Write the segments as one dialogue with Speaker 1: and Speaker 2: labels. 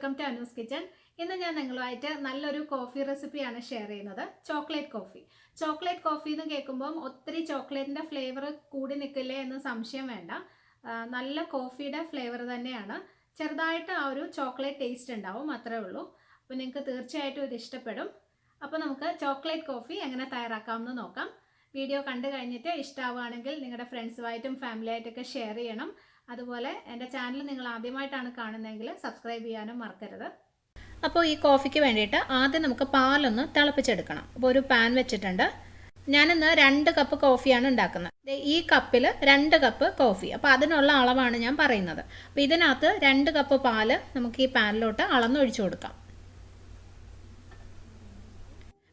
Speaker 1: Welcome to Anu's kitchen. ഇന്ന് ഞാൻ നിങ്ങളുമായിട്ട് നല്ലൊരു കോഫി റെസിപ്പിയാണ് ഷെയർ ചെയ്യുന്നത്. Chocolate coffee. ചോക്ലേറ്റ് കോഫി എന്ന് കേൾക്കുമ്പം ഒത്തിരി ചോക്ലേറ്റിൻ്റെ ഫ്ലേവർ കൂടി നിൽക്കില്ലേ എന്ന് സംശയം വേണ്ട. നല്ല കോഫിയുടെ ഫ്ലേവർ തന്നെയാണ്. ചെറുതായിട്ട് ആ ഒരു ചോക്ലേറ്റ് ടേസ്റ്റ് ഉണ്ടാവും, അത്രേ ഉള്ളൂ. അപ്പോൾ നിങ്ങൾക്ക് തീർച്ചയായിട്ടും ഇത് ഇഷ്ടപ്പെടും. അപ്പോൾ നമുക്ക് ചോക്ലേറ്റ് കോഫി എങ്ങനെ തയ്യാറാക്കാമെന്ന് നോക്കാം. വീഡിയോ കണ്ടു കഴിഞ്ഞിട്ട് ഇഷ്ടമാവുകയാണെങ്കിൽ നിങ്ങളുടെ ഫ്രണ്ട്സുമായിട്ടും ഫാമിലിയായിട്ടൊക്കെ ഷെയർ ചെയ്യണം. അതുപോലെ എൻ്റെ ചാനൽ നിങ്ങൾ ആദ്യമായിട്ടാണ് കാണുന്നതെങ്കിൽ സബ്സ്ക്രൈബ് ചെയ്യാനും മറക്കരുത്. അപ്പോൾ ഈ കോഫിക്ക് വേണ്ടിയിട്ട് ആദ്യം നമുക്ക് പാലൊന്ന് തിളപ്പിച്ചെടുക്കണം. അപ്പോൾ ഒരു പാൻ വെച്ചിട്ടുണ്ട്. ഞാനിന്ന് 2 കപ്പ് കോഫിയാണ് ഉണ്ടാക്കുന്നത്. ഈ കപ്പിൽ 2 കപ്പ് കോഫി. അപ്പോൾ അതിനുള്ള അളവാണ് ഞാൻ പറയുന്നത്. അപ്പോൾ ഇതിനകത്ത് 2 കപ്പ് പാല് നമുക്ക് ഈ പാനിലോട്ട് അളന്നൊഴിച്ചു കൊടുക്കാം.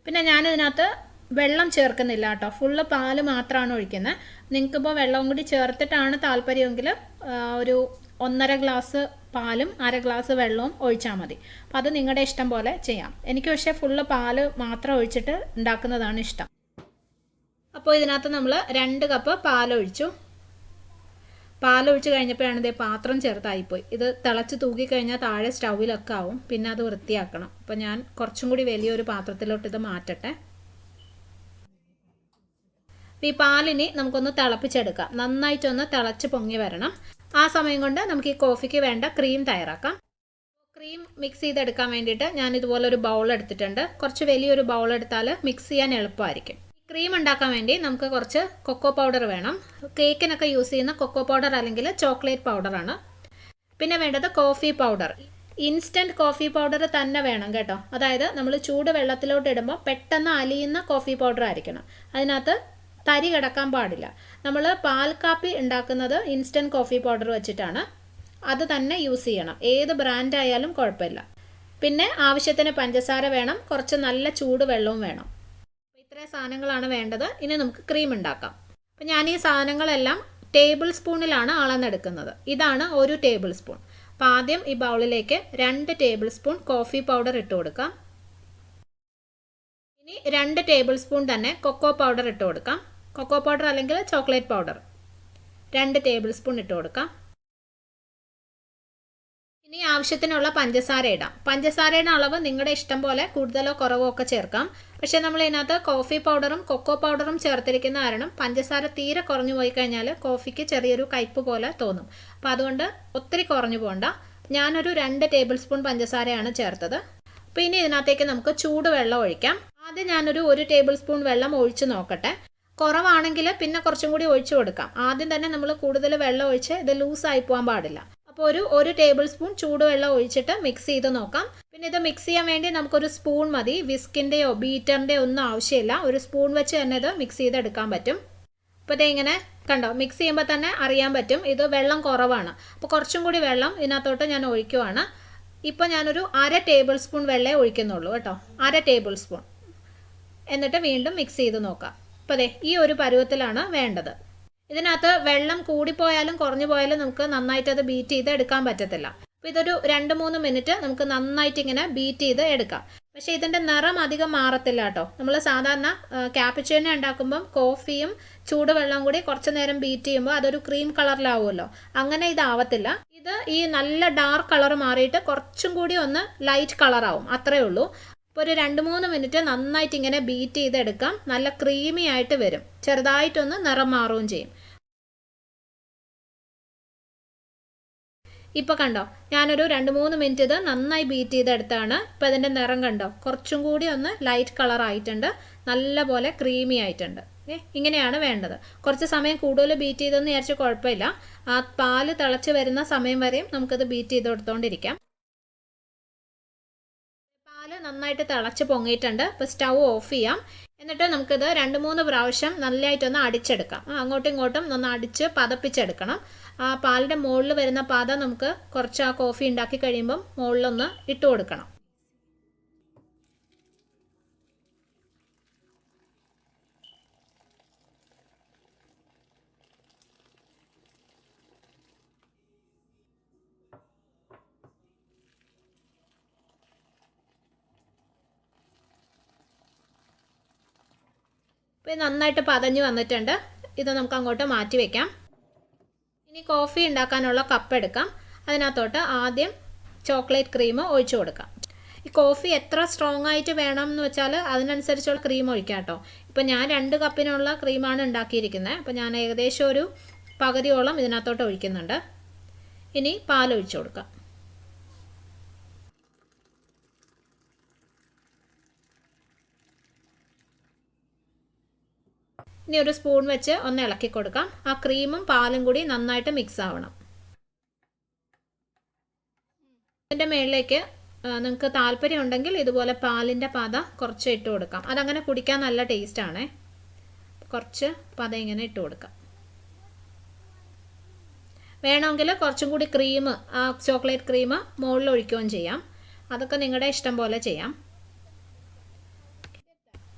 Speaker 1: പിന്നെ ഞാനിതിനകത്ത് വെള്ളം ചേർക്കുന്നില്ല കേട്ടോ, ഫുള്ള് പാല് മാത്രമാണ് ഒഴിക്കുന്നത്. നിങ്ങൾക്കിപ്പോൾ വെള്ളവും കൂടി ചേർത്തിട്ടാണ് താല്പര്യമെങ്കിൽ ഒരു 1.5 ഗ്ലാസ് പാലും 1/2 ഗ്ലാസ് വെള്ളവും ഒഴിച്ചാൽ മതി. അപ്പോൾ അത് നിങ്ങളുടെ ഇഷ്ടം പോലെ ചെയ്യാം. എനിക്ക് പക്ഷേ ഫുള്ള് പാല് മാത്രം ഒഴിച്ചിട്ട് ഉണ്ടാക്കുന്നതാണ് ഇഷ്ടം. അപ്പോൾ ഇതിനകത്ത് നമ്മൾ 2 കപ്പ് പാലൊഴിച്ചു. പാലൊഴിച്ച് കഴിഞ്ഞപ്പോഴാണ് ഇതേ പാത്രം ചെറുതായിപ്പോയി. ഇത് തിളച്ച് തൂക്കിക്കഴിഞ്ഞാൽ താഴെ സ്റ്റൗവിലൊക്കെ ആവും, പിന്നെ അത് വൃത്തിയാക്കണം. അപ്പോൾ ഞാൻ കുറച്ചും കൂടി വലിയൊരു പാത്രത്തിലോട്ട് ഇത് മാറ്റട്ടെ. ഈ പാലിനി നമുക്കൊന്ന് തിളപ്പിച്ചെടുക്കാം. നന്നായിട്ടൊന്ന് തിളച്ച് പൊങ്ങി വരണം. ആ സമയം കൊണ്ട് നമുക്ക് ഈ കോഫിക്ക് വേണ്ട ക്രീം തയ്യാറാക്കാം. ക്രീം മിക്സ് ചെയ്തെടുക്കാൻ വേണ്ടിയിട്ട് ഞാൻ ഇതുപോലെ ഒരു ബൗൾ എടുത്തിട്ടുണ്ട്. കുറച്ച് വലിയൊരു ബൗൾ എടുത്താൽ മിക്സ് ചെയ്യാൻ എളുപ്പമായിരിക്കും. ക്രീം ഉണ്ടാക്കാൻ വേണ്ടി നമുക്ക് കുറച്ച് കൊക്കോ പൗഡർ വേണം. കേക്കിനൊക്കെ യൂസ് ചെയ്യുന്ന കൊക്കോ പൗഡർ അല്ലെങ്കിൽ ചോക്ലേറ്റ് പൗഡറാണ്. പിന്നെ വേണ്ടത് coffee powder. Instant coffee powder തന്നെ വേണം കേട്ടോ. അതായത് നമ്മൾ ചൂട് വെള്ളത്തിലോട്ട് ഇടുമ്പോൾ പെട്ടെന്ന് അലിയുന്ന കോഫി പൗഡർ ആയിരിക്കണം. അതിനകത്ത് തരി കിടക്കാൻ പാടില്ല. നമ്മൾ പാൽ കാപ്പി ഉണ്ടാക്കുന്നത് ഇൻസ്റ്റൻറ്റ് കോഫി പൗഡർ വെച്ചിട്ടാണ്. അത് തന്നെ യൂസ് ചെയ്യണം. ഏത് ബ്രാൻഡ് ആയാലും കുഴപ്പമില്ല. പിന്നെ ആവശ്യത്തിന് പഞ്ചസാര വേണം. കുറച്ച് നല്ല ചൂട് വെള്ളവും വേണം. ഇത്രയും സാധനങ്ങളാണ് വേണ്ടത്. ഇനി നമുക്ക് ക്രീം ഉണ്ടാക്കാം. അപ്പം ഞാൻ ഈ സാധനങ്ങളെല്ലാം ടേബിൾ സ്പൂണിലാണ് അളന്നെടുക്കുന്നത്. ഇതാണ് 1 ടേബിൾ സ്പൂൺ. അപ്പോൾ ആദ്യം ഈ ബൗളിലേക്ക് 2 ടേബിൾ സ്പൂൺ കോഫി പൗഡർ ഇട്ട് കൊടുക്കാം. ഇനി 2 ടേബിൾ സ്പൂൺ തന്നെ കൊക്കോ പൗഡർ ഇട്ട് കൊടുക്കാം. കൊക്കോ പൗഡർ അല്ലെങ്കിൽ ചോക്ലേറ്റ് പൗഡർ 2 ടേബിൾ സ്പൂൺ ഇട്ട് കൊടുക്കാം. ഇനി ആവശ്യത്തിനുള്ള പഞ്ചസാര ഇടാം. പഞ്ചസാരയുടെ അളവ് നിങ്ങളുടെ ഇഷ്ടം പോലെ കൂടുതലോ കുറവോ ഒക്കെ ചേർക്കാം. പക്ഷേ നമ്മൾ ഇതിനകത്ത് കോഫി പൗഡറും കൊക്കോ പൗഡറും ചേർത്തിരിക്കുന്ന കാരണം പഞ്ചസാര തീരെ കുറഞ്ഞു പോയി കഴിഞ്ഞാൽ കോഫിക്ക് ചെറിയൊരു കയ്പ്പ് പോലെ തോന്നും. അപ്പോൾ അതുകൊണ്ട് ഒത്തിരി കുറഞ്ഞു പോകണ്ട. ഞാനൊരു 2 ടേബിൾ സ്പൂൺ പഞ്ചസാരയാണ് ചേർത്തത്. അപ്പോൾ ഇനി ഇതിനകത്തേക്ക് നമുക്ക് ചൂട് വെള്ളം ഒഴിക്കാം. ആദ്യം ഞാനൊരു 1 ടേബിൾ സ്പൂൺ വെള്ളം ഒഴിച്ച് നോക്കട്ടെ. കുറവാണെങ്കിൽ പിന്നെ കുറച്ചും കൂടി ഒഴിച്ചു കൊടുക്കാം. ആദ്യം തന്നെ നമ്മൾ കൂടുതൽ വെള്ളം ഒഴിച്ച് ഇത് ലൂസായി പോകാൻ പാടില്ല. അപ്പോൾ ഒരു ടേബിൾ സ്പൂൺ ചൂടുവെള്ളം ഒഴിച്ചിട്ട് മിക്സ് ചെയ്ത് നോക്കാം. പിന്നെ ഇത് മിക്സ് ചെയ്യാൻ വേണ്ടി നമുക്കൊരു സ്പൂൺ മതി. വിസ്കിൻ്റെയോ ബീറ്ററിൻ്റെയോ ഒന്നും ആവശ്യമില്ല. ഒരു സ്പൂൺ വെച്ച് തന്നെ ഇത് മിക്സ് ചെയ്തെടുക്കാൻ പറ്റും. അപ്പോൾ ഇങ്ങനെ കണ്ടോ, മിക്സ് ചെയ്യുമ്പോൾ തന്നെ അറിയാൻ പറ്റും ഇത് വെള്ളം കുറവാണ്. അപ്പോൾ കുറച്ചും കൂടി വെള്ളം ഇതിനകത്തോട്ട് ഞാൻ ഒഴിക്കുവാണ്. ഇപ്പോൾ ഞാനൊരു 1/2 ടേബിൾ സ്പൂൺ വെള്ളമേ ഒഴിക്കുന്നുള്ളൂ കേട്ടോ, 1/2 ടേബിൾ സ്പൂൺ. എന്നിട്ട് വീണ്ടും മിക്സ് ചെയ്ത് നോക്കാം. അപ്പോൾ ഈ ഒരു പരുവത്തിലാണ് വേണ്ടത്. ഇതിനകത്ത് വെള്ളം കൂടിപ്പോയാലും കുറഞ്ഞു പോയാലും നമുക്ക് നന്നായിട്ട് അത് ബീറ്റ് ചെയ്ത് എടുക്കാൻ പറ്റത്തില്ല. അപ്പോൾ ഇതൊരു 2-3 മിനിറ്റ് നമുക്ക് നന്നായിട്ട് ഇങ്ങനെ ബീറ്റ് ചെയ്ത് എടുക്കാം. പക്ഷേ ഇതിൻ്റെ നിറം അധികം മാറത്തില്ല കേട്ടോ. നമ്മൾ സാധാരണ ക്യാപ്പുച്ചിനോ ഉണ്ടാക്കുമ്പം കോഫിയും ചൂടുവെള്ളം കൂടി കുറച്ച് നേരം ബീറ്റ് ചെയ്യുമ്പോൾ അതൊരു ക്രീം കളറിലാവുമല്ലോ. അങ്ങനെ ഇതാവത്തില്ല. ഇത് ഈ നല്ല ഡാർക്ക് കളർ മാറിയിട്ട് കുറച്ചും കൂടി ഒന്ന് ലൈറ്റ് കളറാവും, അത്രയേ ഉള്ളൂ. ഇപ്പോൾ ഒരു 2-3 മിനിറ്റ് നന്നായിട്ട് ഇങ്ങനെ ബീറ്റ് ചെയ്തെടുക്കാം. നല്ല ക്രീമി ആയിട്ട് വരും. ചെറുതായിട്ടൊന്ന് നിറം മാറുകയും ചെയ്യും. ഇപ്പോൾ കണ്ടോ, ഞാനൊരു 2-3 മിനിറ്റ് ഇത് നന്നായി ബീറ്റ് ചെയ്തെടുത്താണ്. ഇപ്പോൾ ഇതിൻ്റെ നിറം കണ്ടോ, കുറച്ചും കൂടി ഒന്ന് ലൈറ്റ് കളർ ആയിട്ടുണ്ട്. നല്ല പോലെ ക്രീമി ആയിട്ടുണ്ട്. ഇങ്ങനെയാണ് വേണ്ടത്. കുറച്ച് സമയം കൂടുതൽ ബീറ്റ് ചെയ്തെന്ന് വിചാരിച്ച് കുഴപ്പമില്ല. ആ പാല് തിളച്ച് വരുന്ന സമയം വരെയും നമുക്കത് ബീറ്റ് ചെയ്ത് കൊടുത്തോണ്ടിരിക്കാം. നന്നായിട്ട് തിളച്ച് പൊങ്ങിയിട്ടുണ്ട്. ഇപ്പോൾ സ്റ്റൗ ഓഫ് ചെയ്യാം. എന്നിട്ട് നമുക്കിത് 2-3 പ്രാവശ്യം നല്ലതായിട്ടൊന്ന് അടിച്ചെടുക്കാം. അങ്ങോട്ടും ഇങ്ങോട്ടും ഒന്ന് അടിച്ച് പതപ്പിച്ചെടുക്കണം. ആ പാലിൻ്റെ മുകളിൽ വരുന്ന പത നമുക്ക് കുറച്ച് ആ കോഫി ഉണ്ടാക്കി കഴിയുമ്പം മുകളിലൊന്ന് ഇട്ട് കൊടുക്കണം. ഇപ്പോൾ നന്നായിട്ട് പതഞ്ഞ് വന്നിട്ടുണ്ട്. ഇത് നമുക്ക് അങ്ങോട്ട് മാറ്റി വയ്ക്കാം. ഇനി കോഫി ഉണ്ടാക്കാനുള്ള കപ്പ് എടുക്കാം. അതിനകത്തോട്ട് ആദ്യം ചോക്ലേറ്റ് ക്രീം ഒഴിച്ചു കൊടുക്കാം. ഈ കോഫി എത്ര സ്ട്രോങ് ആയിട്ട് വേണം എന്ന് വെച്ചാൽ അതിനനുസരിച്ചുള്ള ക്രീം ഒഴിക്കാം കേട്ടോ. ഇപ്പം ഞാൻ 2 കപ്പിനുള്ള ക്രീമാണ് ഉണ്ടാക്കിയിരിക്കുന്നത്. അപ്പോൾ ഞാൻ ഏകദേശം ഒരു പകുതിയോളം ഇതിനകത്തോട്ട് ഒഴിക്കുന്നുണ്ട്. ഇനി പാൽ ഒഴിച്ചു കൊടുക്കാം. ഇനി ഒരു സ്പൂൺ വെച്ച് ഒന്ന് ഇളക്കി കൊടുക്കാം. ആ ക്രീമും പാലും കൂടി നന്നായിട്ട് മിക്സ് ആവണം. ഇതിൻ്റെ മുകളിലേക്ക് നിങ്ങൾക്ക് താല്പര്യം ഉണ്ടെങ്കിൽ ഇതുപോലെ പാലിൻ്റെ പത കുറച്ച് ഇട്ട് കൊടുക്കാം. അതങ്ങനെ കുടിക്കാൻ നല്ല ടേസ്റ്റാണ്. കുറച്ച് പത ഇങ്ങനെ ഇട്ട് കൊടുക്കാം. വേണമെങ്കിൽ കുറച്ചും കൂടി ക്രീം, ആ ചോക്ലേറ്റ് ക്രീം മുകളിൽ ഒഴിക്കുകയും ചെയ്യാം. അതൊക്കെ നിങ്ങളുടെ ഇഷ്ടം പോലെ ചെയ്യാം.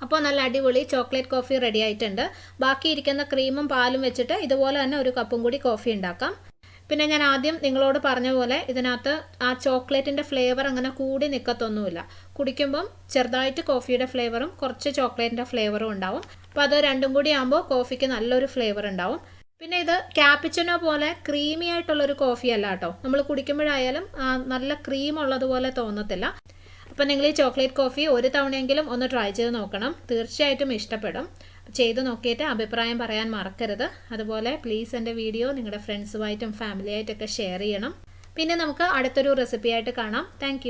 Speaker 1: അപ്പോൾ നല്ല അടിപൊളി ചോക്ലേറ്റ് കോഫി റെഡി ആയിട്ടുണ്ട്. ബാക്കി ഇരിക്കുന്ന ക്രീമും പാലും വെച്ചിട്ട് ഇതുപോലെ തന്നെ ഒരു കപ്പും കൂടി കോഫി ഉണ്ടാക്കാം. പിന്നെ ഞാൻ ആദ്യം നിങ്ങളോട് പറഞ്ഞ പോലെ ഇതിനകത്ത് ആ ചോക്ലേറ്റിൻ്റെ ഫ്ലേവർ അങ്ങനെ കൂടി നിൽക്കത്തൊന്നുമില്ല. കുടിക്കുമ്പം ചെറുതായിട്ട് കോഫിയുടെ ഫ്ലേവറും കുറച്ച് ചോക്ലേറ്റിൻ്റെ ഫ്ലേവറും ഉണ്ടാവും. അപ്പോൾ അത് രണ്ടും കൂടി ആകുമ്പോൾ കോഫിക്ക് നല്ലൊരു ഫ്ലേവർ ഉണ്ടാവും. പിന്നെ ഇത് ക്യാപ്പിച്ചിനോ പോലെ ക്രീമി ആയിട്ടുള്ളൊരു കോഫി അല്ല കേട്ടോ. നമ്മൾ കുടിക്കുമ്പോഴായാലും നല്ല ക്രീം ഉള്ളതുപോലെ തോന്നത്തില്ല. അപ്പം നിങ്ങൾ ഈ ചോക്ലേറ്റ് കോഫി ഒരു തവണയെങ്കിലും ഒന്ന് ട്രൈ ചെയ്ത് നോക്കണം. തീർച്ചയായിട്ടും ഇഷ്ടപ്പെടും. ചെയ്ത് നോക്കിയിട്ട് അഭിപ്രായം പറയാൻ മറക്കരുത്. അതുപോലെ പ്ലീസ് എൻ്റെ വീഡിയോ നിങ്ങളുടെ ഫ്രണ്ട്സുമായിട്ടും ഫാമിലിയായിട്ടൊക്കെ ഷെയർ ചെയ്യണം. പിന്നെ നമുക്ക് അടുത്തൊരു റെസിപ്പിയായിട്ട് കാണാം. താങ്ക്